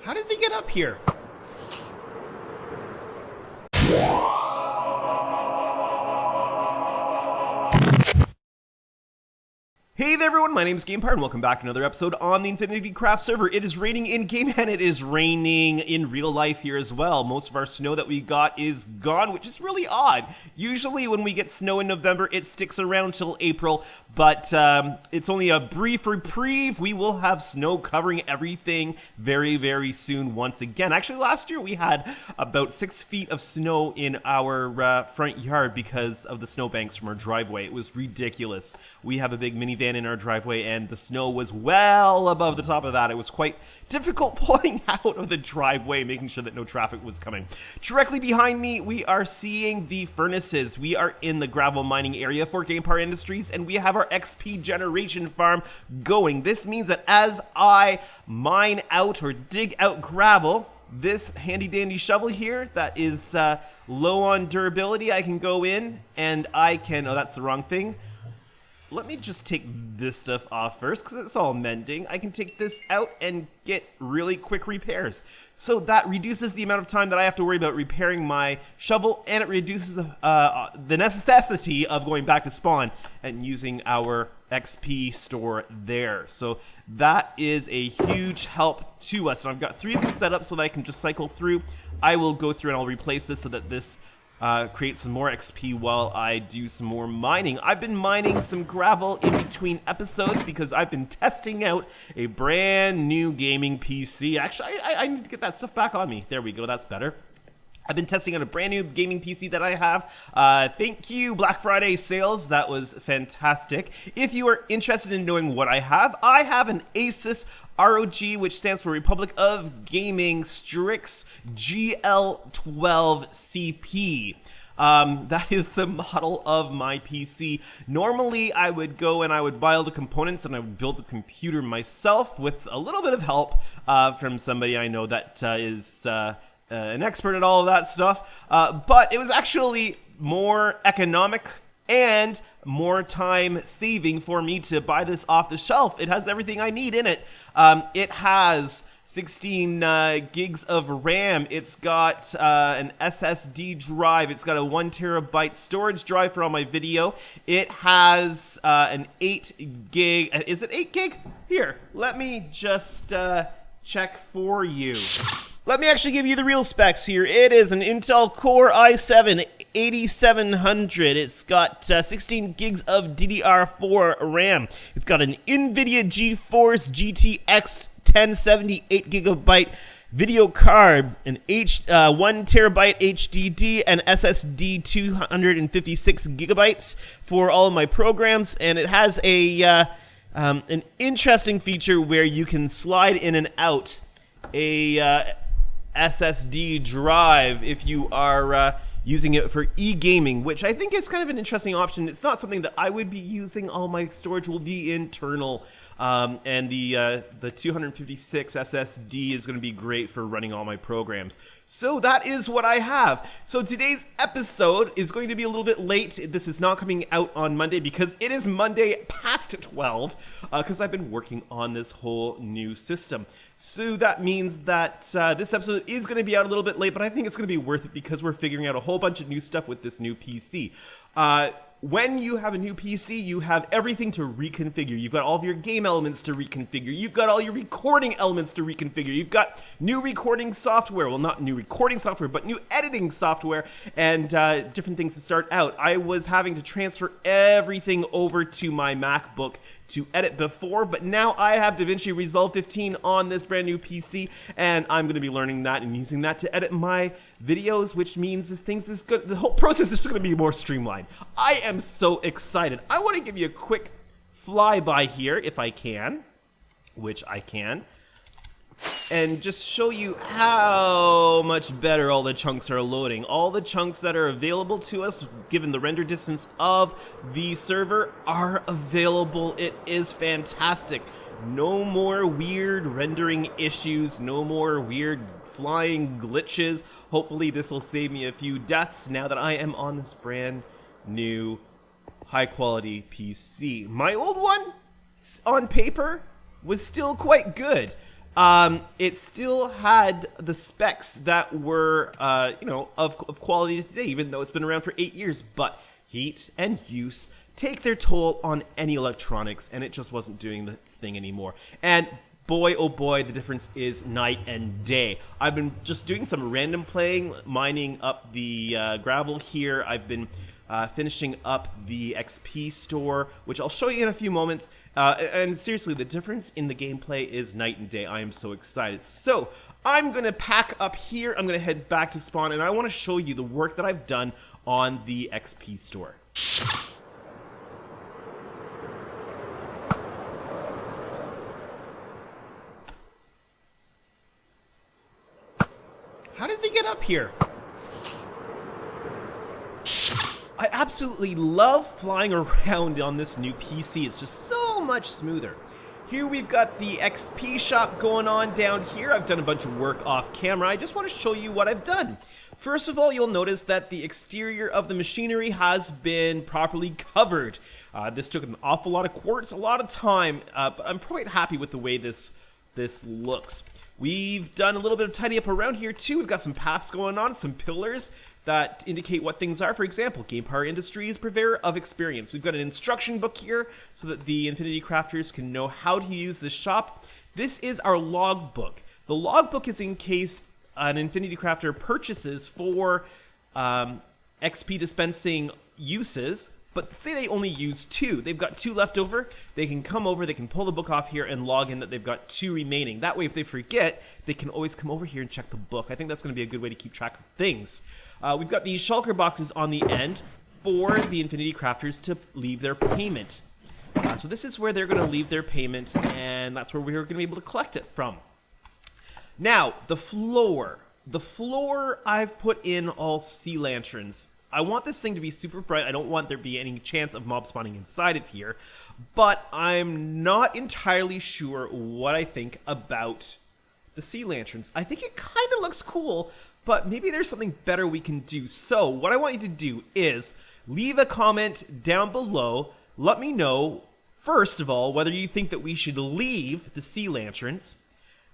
How does he get up here? Hey there everyone, my name is GamePar and welcome back to another episode on the InfinityCraft server. It is raining in-game and it is raining in real life here as well. Most of our snow that we got is gone, which is really odd. Usually when we get snow in November, it sticks around till April, but it's only a brief reprieve. We will have snow covering everything very, very soon once again. Actually, last year we had about 6 feet of snow in our front yard because of the snowbanks from our driveway. It was ridiculous. We have a big minivan in our driveway and the snow was well above the top of that. It was quite difficult pulling out of the driveway, making sure that no traffic was coming. Directly behind me, we are seeing the furnaces. We are in the gravel mining area for GamePar Industries and we have our XP generation farm going. This means that as I mine out or dig out gravel, this handy dandy shovel here that is low on durability, I can go in and I can, oh that's the wrong thing. Let me just take this stuff off first because it's all mending. I can take this out and get really quick repairs. So that reduces the amount of time that I have to worry about repairing my shovel, and it reduces the necessity of going back to spawn and using our XP store there. So that is a huge help to us. And I've got 3 of these set up so that I can just cycle through. I will go through and I'll replace this so that this create some more XP while I do some more mining. I've been mining some gravel in between episodes because I've been testing out a brand new gaming PC. Actually, I need to get that stuff back on me. There we go, that's better. I've been testing out a brand new gaming PC that I have. Thank you, Black Friday sales. That was fantastic. If you are interested in knowing what I have an Asus ROG, which stands for Republic of Gaming Strix GL12CP. That is the model of my PC. Normally, I would go and I would buy all the components and I would build the computer myself with a little bit of help from somebody I know that is an expert at all of that stuff. But it was actually more economic and more time saving for me to buy this off the shelf. It has everything I need in it. It has 16 gigs of RAM. It's got an SSD drive. It's got a 1 terabyte storage drive for all my video. It has an 8 gig. Is it 8 gig? Here, let me just check for you. Let me actually give you the real specs here. It is an Intel Core i7-8700. It's got 16 gigs of DDR4 RAM. It's got an NVIDIA GeForce GTX 1070 8GB video card, an 1 terabyte HDD, and SSD 256 gigabytes for all of my programs, and it has a an interesting feature where you can slide in and out a SSD drive if you are using it for e-gaming, which I think is kind of an interesting option. It's not something that I would be using. All my storage will be internal, and the 256 SSD is going to be great for running all my programs. So that is what I have. So today's episode is going to be a little bit late. This is not coming out on Monday because it is Monday past 12 because I've been working on this whole new system. So that means that this episode is going to be out a little bit late, but I think it's going to be worth it because we're figuring out a whole bunch of new stuff with this new PC. When you have a new PC, you have everything to reconfigure. You've got all of your game elements to reconfigure. You've got all your recording elements to reconfigure. You've got new recording software. Well, not new recording software, but new editing software and different things to start out. I was having to transfer everything over to my MacBook to edit before, but now I have DaVinci Resolve 15 on this brand new PC, and I'm going to be learning that and using that to edit my videos, which means the whole process is just going to be more streamlined. I am so excited. I want to give you a quick flyby here, if I can, which I can, and just show you how much better all the chunks are loading. All the chunks that are available to us, given the render distance of the server, are available. It is fantastic. No more weird rendering issues, no more weird flying glitches. Hopefully this will save me a few deaths now that I am on this brand new high quality PC. My old one, on paper, was still quite good. it still had the specs that were, of quality today, even though it's been around for 8 years. But heat and use take their toll on any electronics, and it just wasn't doing this thing anymore. And boy, oh boy, the difference is night and day. I've been just doing some random playing, mining up the gravel here. I've been finishing up the XP store, which I'll show you in a few moments. And seriously, the difference in the gameplay is night and day. I am so excited. So I'm going to pack up here. I'm going to head back to spawn, and I want to show you the work that I've done on the XP store. How does he get up here? I absolutely love flying around on this new PC. It's just so much smoother. Here we've got the XP shop going on down here. I've done a bunch of work off camera. I just want to show you what I've done. First of all, you'll notice that the exterior of the machinery has been properly covered. This took an awful lot of quartz, a lot of time, but I'm quite happy with the way this looks. We've done a little bit of tidy up around here too. We've got some paths going on, some pillars that indicate what things are. For example, GamePar Industries, purveyor of experience. We've got an instruction book here so that the Infinity Crafters can know how to use this shop. This is our log book. The log book is in case an Infinity Crafter purchases for XP dispensing uses, but say they only use 2. They've got 2 left over. They can come over, they can pull the book off here and log in that they've got 2 remaining. That way, if they forget, they can always come over here and check the book. I think that's going to be a good way to keep track of things. We've got these shulker boxes on the end for the Infinity Crafters to leave their payment. So this is where they're going to leave their payment, and that's where we're going to be able to collect it from. Now, the floor. The floor, I've put in all sea lanterns. I want this thing to be super bright. I don't want there to be any chance of mob spawning inside of here. But I'm not entirely sure what I think about the sea lanterns. I think it kind of looks cool, but maybe there's something better we can do. So what I want you to do is leave a comment down below. Let me know, first of all, whether you think that we should leave the sea lanterns.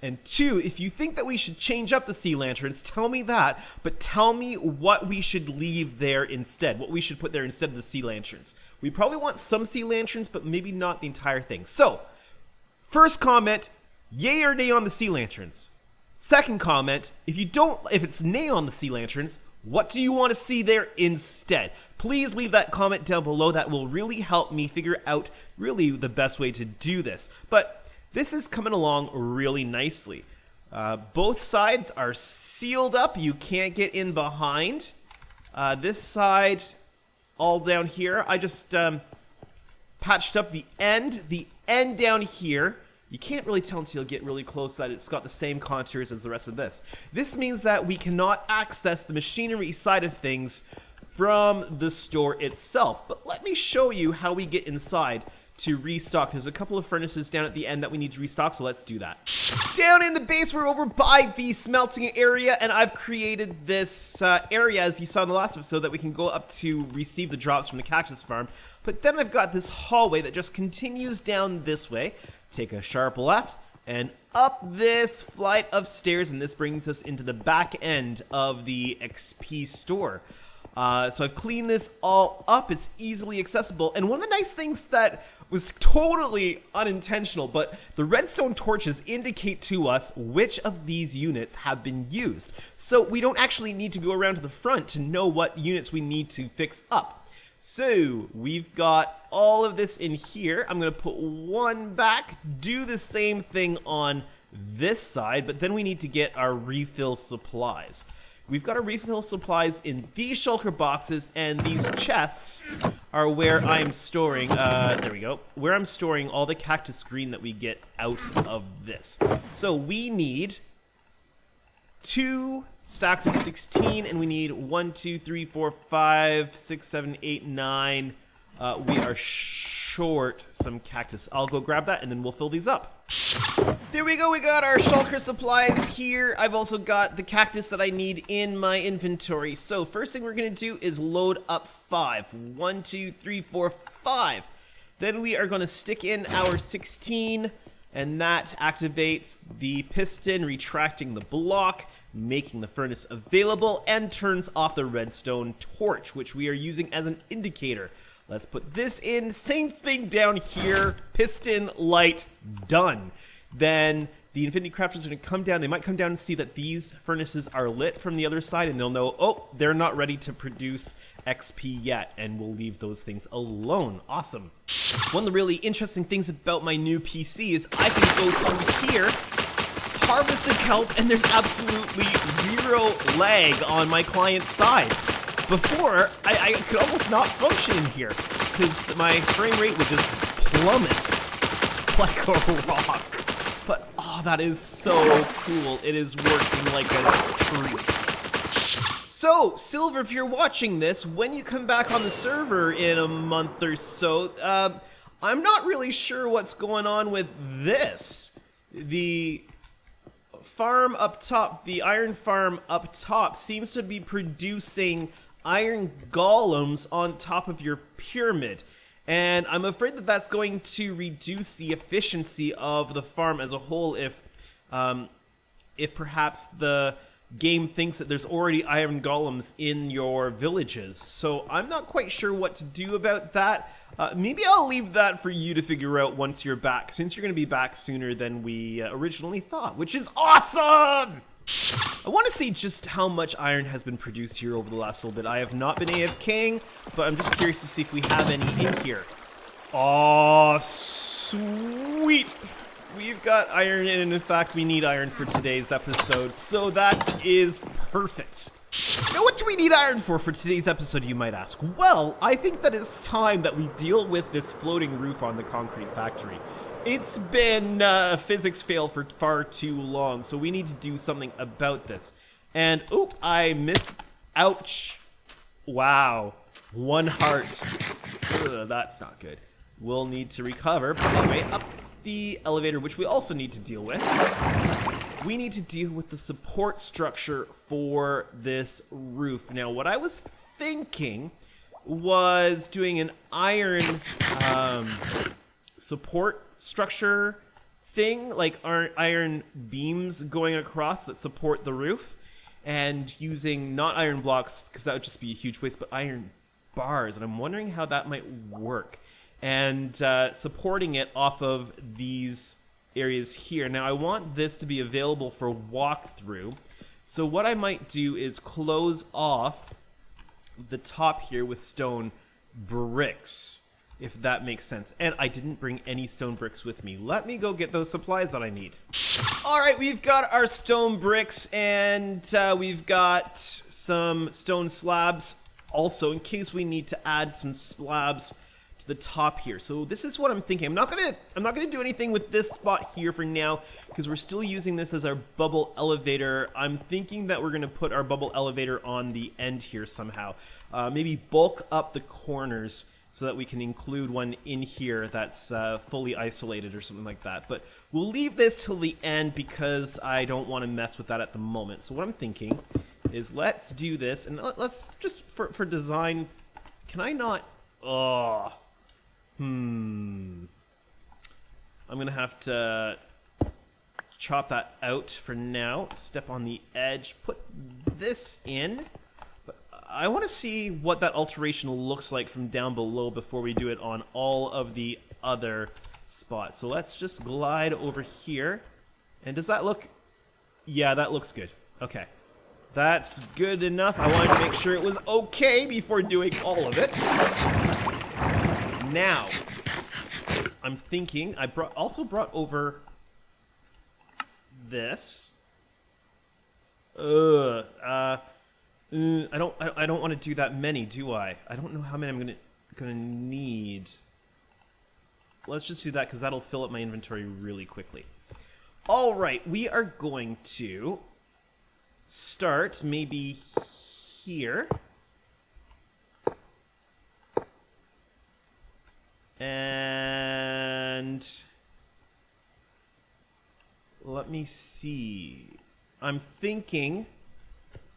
And 2, if you think that we should change up the sea lanterns, tell me that, but tell me what we should leave there instead, what we should put there instead of the sea lanterns. We probably want some sea lanterns, but maybe not the entire thing. So, first comment, yay or nay on the sea lanterns. Second comment, if it's nay on the sea lanterns, what do you want to see there instead? Please leave that comment down below. That will really help me figure out really the best way to do this. But this is coming along really nicely. Both sides are sealed up. You can't get in behind. This side, all down here, I just patched up the end. The end down here, you can't really tell until you get really close that it's got the same contours as the rest of this. This means that we cannot access the machinery side of things from the store itself. But let me show you how we get inside to restock. There's a couple of furnaces down at the end that we need to restock, so let's do that. Down in the base, we're over by the smelting area, and I've created this area, as you saw in the last episode, that we can go up to receive the drops from the cactus farm. But then I've got this hallway that just continues down this way. Take a sharp left, and up this flight of stairs, and this brings us into the back end of the XP store. So I've cleaned this all up. It's easily accessible. And one of the nice things that was totally unintentional, but the redstone torches indicate to us which of these units have been used. So we don't actually need to go around to the front to know what units we need to fix up. So we've got all of this in here. I'm going to put one back, do the same thing on this side, but then we need to get our refill supplies. We've got our refill supplies in these shulker boxes, and these chests are where I'm storing, there we go, where I'm storing all the cactus green that we get out of this. So we need 2 stacks of 16, and we need 1, 2, 3, 4, 5, 6, 7, 8, 9. We are short some cactus. I'll go grab that, and then we'll fill these up. There we go, we got our shulker supplies here. I've also got the cactus that I need in my inventory. So first thing we're going to do is load up 5. 1, 2, 3, 4, 5. Then we are going to stick in our 16 and that activates the piston, retracting the block, making the furnace available, and turns off the redstone torch, which we are using as an indicator. Let's put this in. Same thing down here. Piston, light, done. Then the InfinityCrafters are going to come down. They might come down and see that these furnaces are lit from the other side, and they'll know, oh, they're not ready to produce XP yet, and we'll leave those things alone. Awesome. One of the really interesting things about my new PC is I can go through here, harvest a kelp, and there's absolutely zero lag on my client side. Before, I could almost not function in here because my frame rate would just plummet like a rock. But, oh, that is so cool. It is working like a treat. So, Silver, if you're watching this, when you come back on the server in a month or so, I'm not really sure what's going on with this. The farm up top, the iron farm up top, seems to be producing iron golems on top of your pyramid. And I'm afraid that that's going to reduce the efficiency of the farm as a whole if perhaps the game thinks that there's already iron golems in your villages. So I'm not quite sure what to do about that. Maybe I'll leave that for you to figure out once you're back, since you're going to be back sooner than we originally thought, which is awesome! I want to see just how much iron has been produced here over the last little bit. I have not been AFKing, but I'm just curious to see if we have any in here. Oh, sweet! We've got iron, and in fact, we need iron for today's episode, so that is perfect. Now, what do we need iron for today's episode, you might ask? Well, I think that it's time that we deal with this floating roof on the concrete factory. It's been a physics fail for far too long, so we need to do something about this. And, oop, I missed. Ouch. Wow. 1 heart. Ugh, that's not good. We'll need to recover. But anyway, up the elevator, which we also need to deal with. We need to deal with the support structure for this roof. Now, what I was thinking was doing an iron support structure thing, like iron beams going across that support the roof, and using not iron blocks, because that would just be a huge waste, but iron bars. And I'm wondering how that might work, and supporting it off of these areas here. Now, I want this to be available for walkthrough, so what I might do is close off the top here with stone bricks, if that makes sense. And I didn't bring any stone bricks with me. Let me go get those supplies that I need. All right, we've got our stone bricks, and we've got some stone slabs also, in case we need to add some slabs to the top here. So this is what I'm thinking. I'm not gonna do anything with this spot here for now, because we're still using this as our bubble elevator. I'm thinking that we're gonna put our bubble elevator on the end here somehow. Maybe bulk up the corners so that we can include one in here that's fully isolated or something like that. But we'll leave this till the end because I don't want to mess with that at the moment. So what I'm thinking is let's do this, and let's just, for design, can I not... I'm going to have to chop that out for now. Step on the edge, put this in. I want to see what that alteration looks like from down below before we do it on all of the other spots. So let's just glide over here. And does that look... Yeah, that looks good. Okay. That's good enough. I wanted to make sure it was okay before doing all of it. Now, I'm thinking I also brought over this. I don't want to do that many, do I? I don't know how many I'm gonna need. Let's just do that because that'll fill up my inventory really quickly. All right, we are going to start maybe here. And let me see. I'm thinking,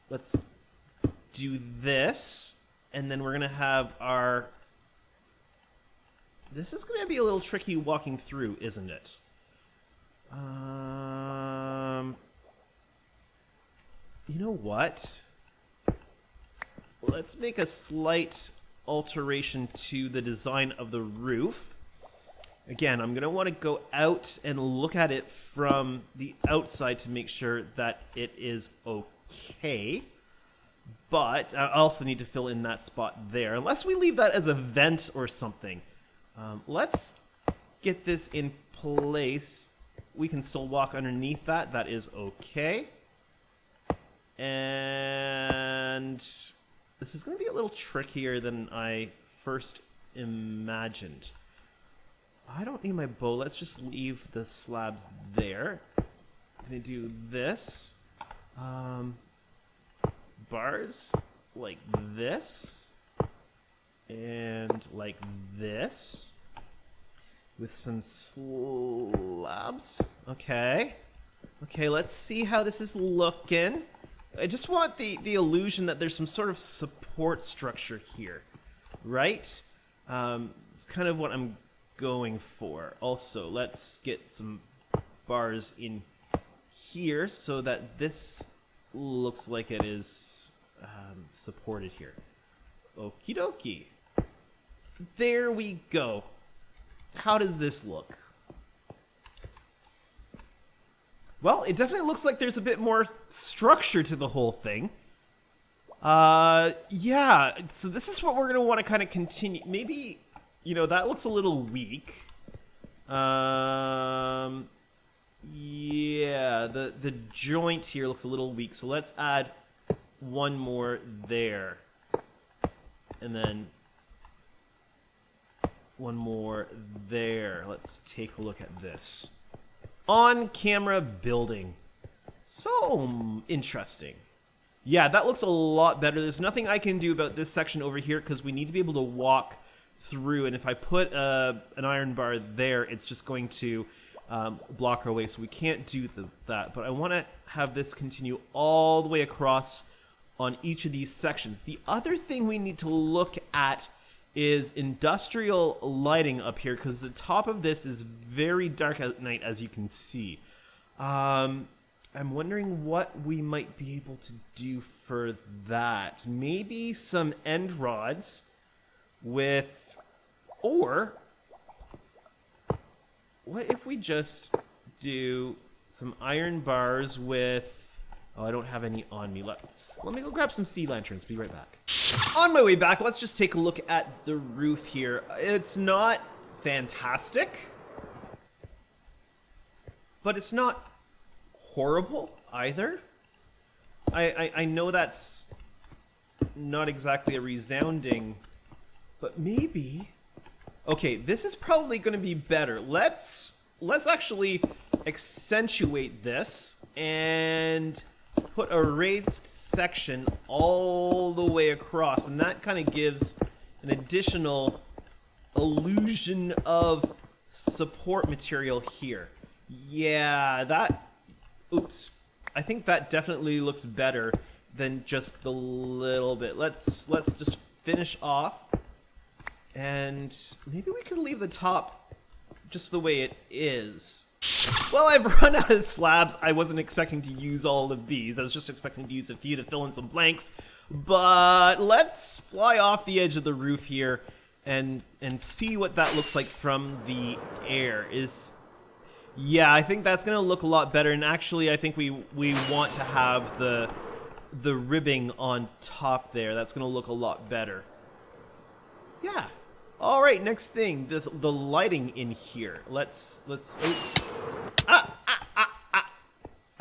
let's do this, and then we're gonna have our... This is gonna be a little tricky walking through, isn't it? You know what? Let's make a slight alteration to the design of the roof. Again, I'm going to want to go out and look at it from the outside to make sure that it is okay. But I also need to fill in that spot there, unless we leave that as a vent or something. Let's get this in place. We can still walk underneath that. That is okay. And this is going to be a little trickier than I first imagined. I don't need my bow. Let's just leave the slabs there. I'm going to do this. Bars like this. And like this. With some slabs. Okay. Okay, let's see how this is looking. I just want the illusion that there's some sort of support structure here. Right? It's kind of what I'm going for. Also, let's get some bars in here so that this looks like it is supported here. Okie dokie. There we go. How does this look? Well, it definitely looks like there's a bit more structure to the whole thing. Yeah, so this is what we're going to want to kind of continue. Maybe, you know, that looks a little weak. Yeah, the joint here looks a little weak, so let's add one more there. And then one more there. Let's take a look at this. On-camera building. So interesting. Yeah, that looks a lot better. There's nothing I can do about this section over here because we need to be able to walk through. And if I put an iron bar there, it's just going to block our way. So we can't do that. But I want to have this continue all the way across on each of these sections. The other thing we need to look at is industrial lighting up here, because the top of this is very dark at night, as you can see. I'm wondering what we might be able to do for that. Maybe some end rods with, or what if we just do some iron bars with, oh, I don't have any on me. Let me go grab some sea lanterns. Be right back. On my way back, let's just take a look at the roof here. It's not fantastic, but it's not horrible either. I know that's not exactly a resounding, but maybe. Okay, this is probably going to be better. Let's actually accentuate this and put a raised section all the way across, and that kind of gives an additional illusion of support material here. Yeah, that, oops, I think that definitely looks better than just the little bit. Let's just finish off, and maybe we can leave the top just the way it is. Well, I've run out of slabs. I wasn't expecting to use all of these. I was just expecting to use a few to fill in some blanks. But let's fly off the edge of the roof here and see what that looks like from the air. Yeah, I think that's going to look a lot better. And actually, I think we want to have the ribbing on top there. That's going to look a lot better. Yeah. All right, next thing, the lighting in here. Let's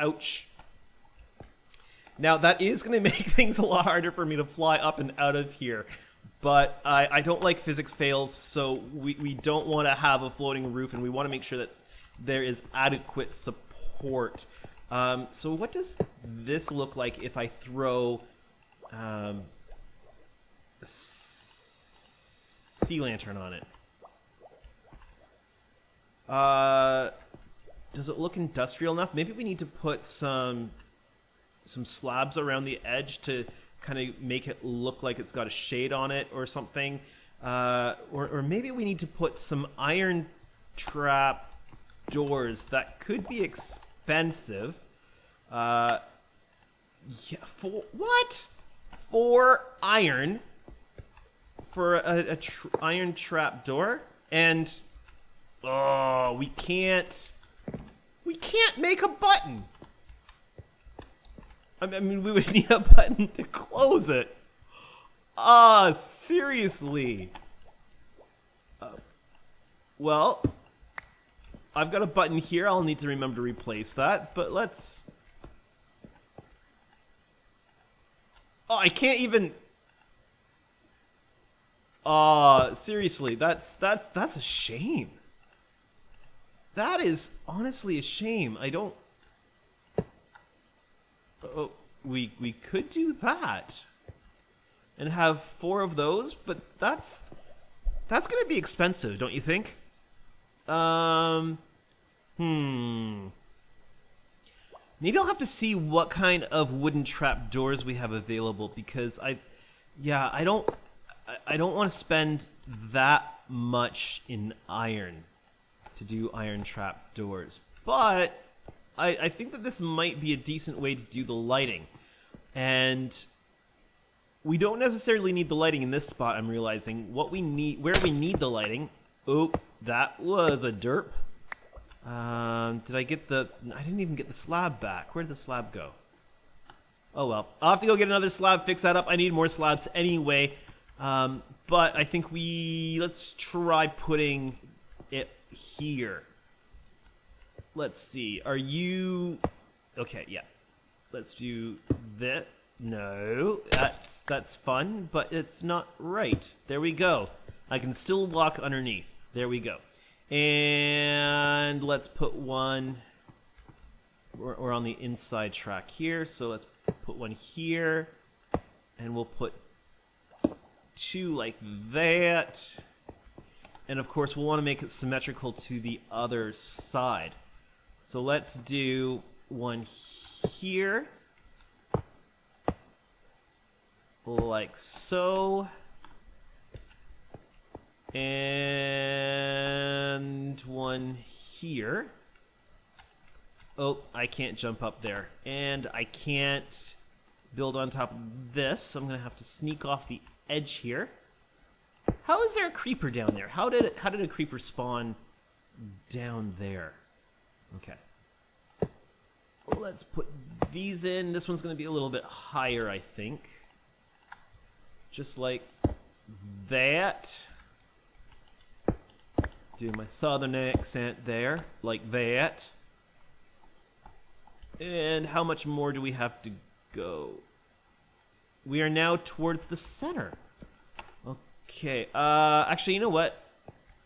ouch. Now that is going to make things a lot harder for me to fly up and out of here, but I don't like physics fails, so we don't want to have a floating roof, and we want to make sure that there is adequate support. So what does this look like if I throw a sea lantern on it? Does it look industrial enough? Maybe we need to put some slabs around the edge to kind of make it look like it's got a shade on it or something. Or maybe we need to put some iron trap doors. That could be expensive. Yeah, what? 4 iron for a iron trap door, and oh, we can't make a button. I mean, we would need a button to close it. Seriously. Well, I've got a button here. I'll need to remember to replace that, but let's... Oh, I can't even... seriously, that's a shame. That is honestly a shame. I don't... Oh, we could do that. And have 4 of those, but that's gonna be expensive, don't you think? Maybe I'll have to see what kind of wooden trap doors we have available, because I don't want to spend that much in iron to do iron trap doors. But I think that this might be a decent way to do the lighting. And we don't necessarily need the lighting in this spot, I'm realizing. What we need, where we need the lighting... Oh, that was a derp. Did I get the... I didn't even get the slab back. Where did the slab go? Oh well. I'll have to go get another slab, fix that up. I need more slabs anyway. But I think let's try putting it here. Let's see. Are you... Okay, yeah. Let's do this. No, that's fun, but it's not right. There we go. I can still walk underneath. There we go. And let's put one... We're on the inside track here, so let's put one here. And we'll put 2 like that. And of course, we'll want to make it symmetrical to the other side. So let's do one here. Like so. And one here. Oh, I can't jump up there. And I can't build on top of this, so I'm going to have to sneak off the edge here. How is there a creeper down there? How did a creeper spawn down there? Okay. Well, let's put these in. This one's going to be a little bit higher, I think. Just like that. Do my southern accent there, like that. And how much more do we have to go? We are now towards the center. Okay, actually, you know what?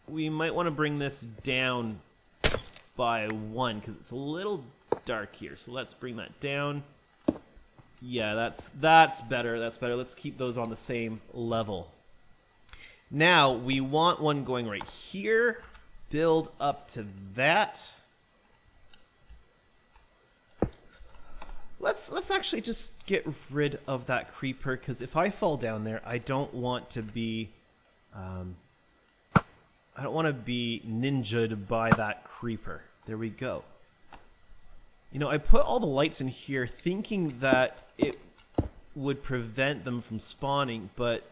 We might want to bring this down by 1, because it's a little dark here. So let's bring that down. Yeah, that's better. That's better. Let's keep those on the same level. Now, we want one going right here. Build up to that. Let's actually just get rid of that creeper, because if I fall down there, I don't want to be ninja'd by that creeper. There we go. You know, I put all the lights in here thinking that it would prevent them from spawning, but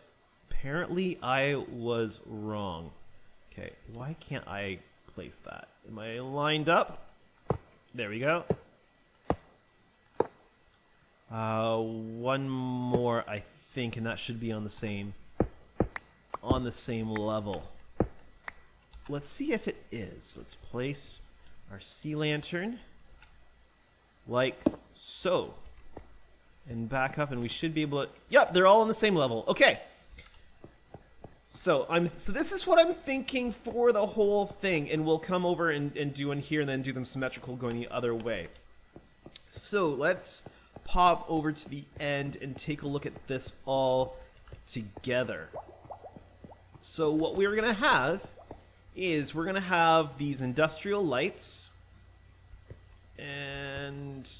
apparently I was wrong. Okay, why can't I place that? Am I lined up? There we go. One more, I think, and that should be on the same level. Let's see if it is. Let's place our sea lantern like so, and back up, and we should be able to. Yep, they're all on the same level. Okay. So this is what I'm thinking for the whole thing, and we'll come over and do one here, and then do them symmetrical going the other way. So let's pop over to the end and take a look at this all together. So what we're gonna have is we're gonna have these industrial lights, and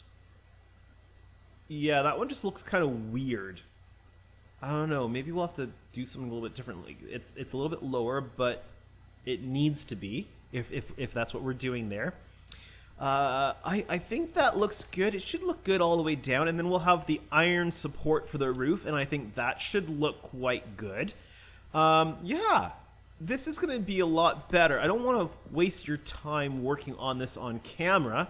yeah, that one just looks kind of weird. I don't know, maybe we'll have to do something a little bit differently. It's a little bit lower, but it needs to be. if that's what we're doing there. I think that looks good. It should look good all the way down, and then we'll have the iron support for the roof, and I think that should look quite good. Yeah, this is going to be a lot better. I don't want to waste your time working on this on camera,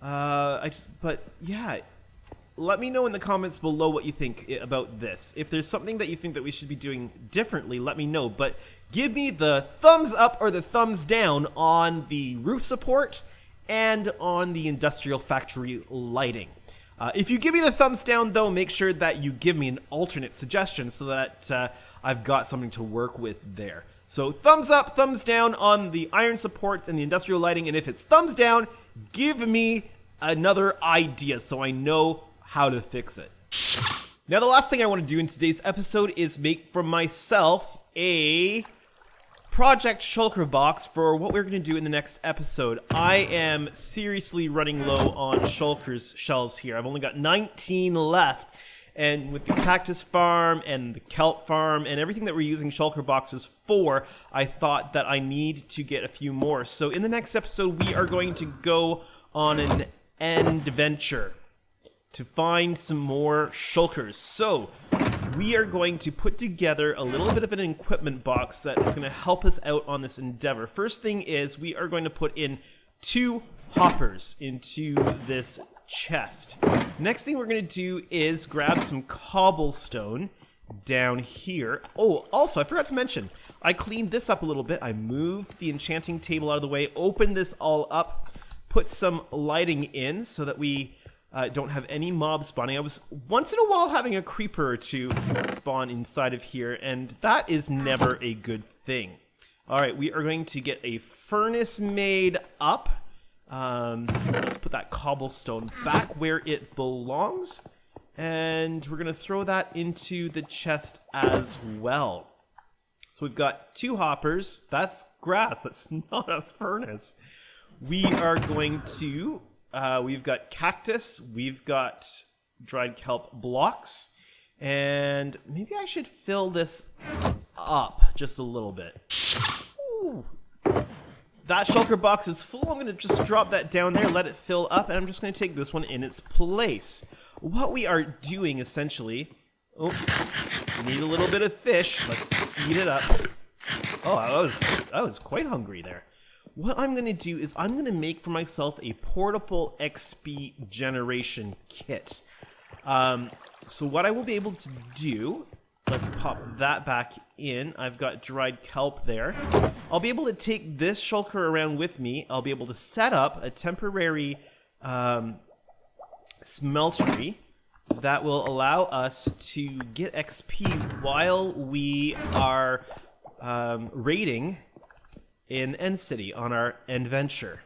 but yeah, let me know in the comments below what you think about this. If there's something that you think that we should be doing differently, let me know, but give me the thumbs up or the thumbs down on the roof support and on the industrial factory lighting. If you give me the thumbs down, though, make sure that you give me an alternate suggestion so that I've got something to work with there. So thumbs up, thumbs down on the iron supports and the industrial lighting, and if it's thumbs down, give me another idea so I know how to fix it. Now, the last thing I want to do in today's episode is make for myself a project shulker box for what we're going to do in the next episode. I am seriously running low on shulkers shells here. I've only got 19 left, and with the cactus farm and the kelp farm and everything that we're using shulker boxes for, I thought that I need to get a few more. So in the next episode, we are going to go on an adventure to find some more shulkers. So we are going to put together a little bit of an equipment box that is going to help us out on this endeavor. First thing is we are going to put in 2 hoppers into this chest. Next thing we're going to do is grab some cobblestone down here. Oh, also, I forgot to mention, I cleaned this up a little bit. I moved the enchanting table out of the way, opened this all up, put some lighting in so that we don't have any mobs spawning. I was once in a while having a creeper or 2 spawn inside of here, and that is never a good thing. Alright, we are going to get a furnace made up. Let's put that cobblestone back where it belongs, and we're going to throw that into the chest as well. So we've got 2 hoppers. That's grass. That's not a furnace. We are going to we've got cactus, we've got dried kelp blocks, and maybe I should fill this up just a little bit. Ooh. That shulker box is full. I'm going to just drop that down there, let it fill up, and I'm just going to take this one in its place. What we are doing, essentially... Oh, we need a little bit of fish. Let's eat it up. Oh, I was quite hungry there. What I'm going to do is I'm going to make for myself a portable XP generation kit. So what I will be able to do, let's pop that back in. I've got dried kelp there. I'll be able to take this shulker around with me. I'll be able to set up a temporary smeltery that will allow us to get XP while we are raiding in End City on our adventure.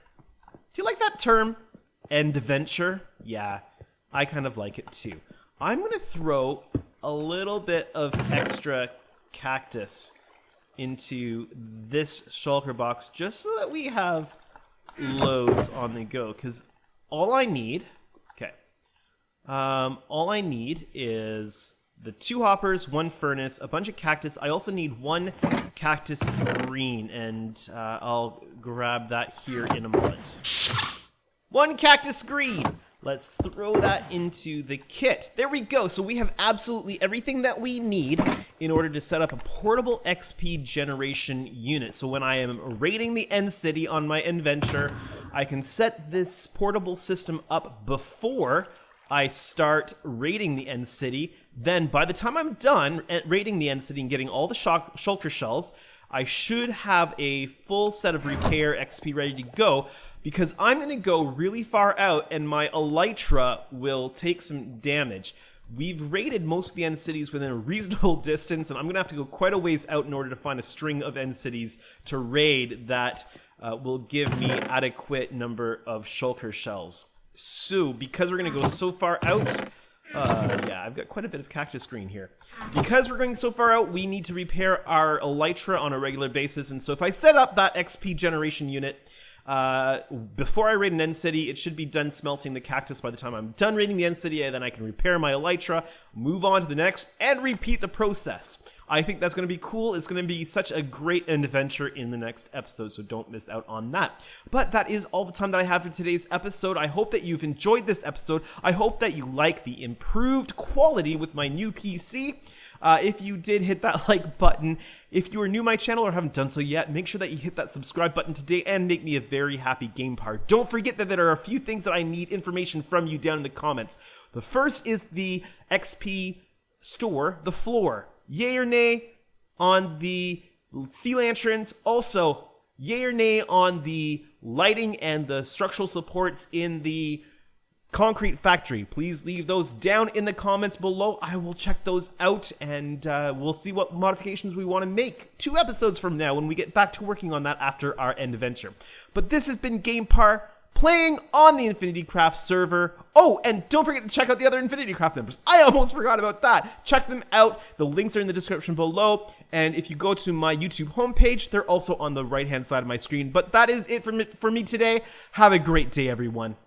Do you like that term? Adventure? Yeah, I kind of like it too. I'm going to throw a little bit of extra cactus into this shulker box just so that we have loads on the go, because all I need is the 2 hoppers, 1 furnace, a bunch of cactus. I also need 1 cactus green, and I'll grab that here in a moment. 1 cactus green! Let's throw that into the kit. There we go. So we have absolutely everything that we need in order to set up a portable XP generation unit. So when I am raiding the End City on my adventure, I can set this portable system up before I start raiding the End City. Then by the time I'm done at raiding the End City and getting all the shulker shells, I should have a full set of repair XP ready to go, because I'm going to go really far out and my elytra will take some damage. We've raided most of the End Cities within a reasonable distance, and I'm going to have to go quite a ways out in order to find a string of End Cities to raid that will give me adequate number of shulker shells. So, because we're going to go so far out, yeah, I've got quite a bit of cactus green here. Because we're going so far out, we need to repair our elytra on a regular basis, and so if I set up that XP generation unit, before I raid an end city. It should be done smelting the cactus by the time I'm done raiding the end city, and then I can repair my elytra, move on to the next, and repeat the process. I think that's going to be cool. It's going to be such a great adventure in the next episode, so don't miss out on that. But that is all the time that I have for today's episode. I hope that you've enjoyed this episode. I hope that you like the improved quality with my new PC. If you did, hit that like button. If you are new to my channel or haven't done so yet, make sure that you hit that subscribe button today and make me a very happy GamePar. Don't forget that there are a few things that I need information from you down in the comments. The first is the XP store, the floor. Yay or nay on the sea lanterns. Also, yay or nay on the lighting and the structural supports in the concrete factory. Please leave those down in the comments below. I will check those out, and we'll see what modifications we want to make 2 episodes from now when we get back to working on that after our end adventure. But this has been GamePar, playing on the InfinityCraft server. Oh, and don't forget to check out the other InfinityCraft members. I almost forgot about that. Check them out. The links are in the description below. And if you go to my YouTube homepage, they're also on the right-hand side of my screen. But that is it for me today. Have a great day, everyone.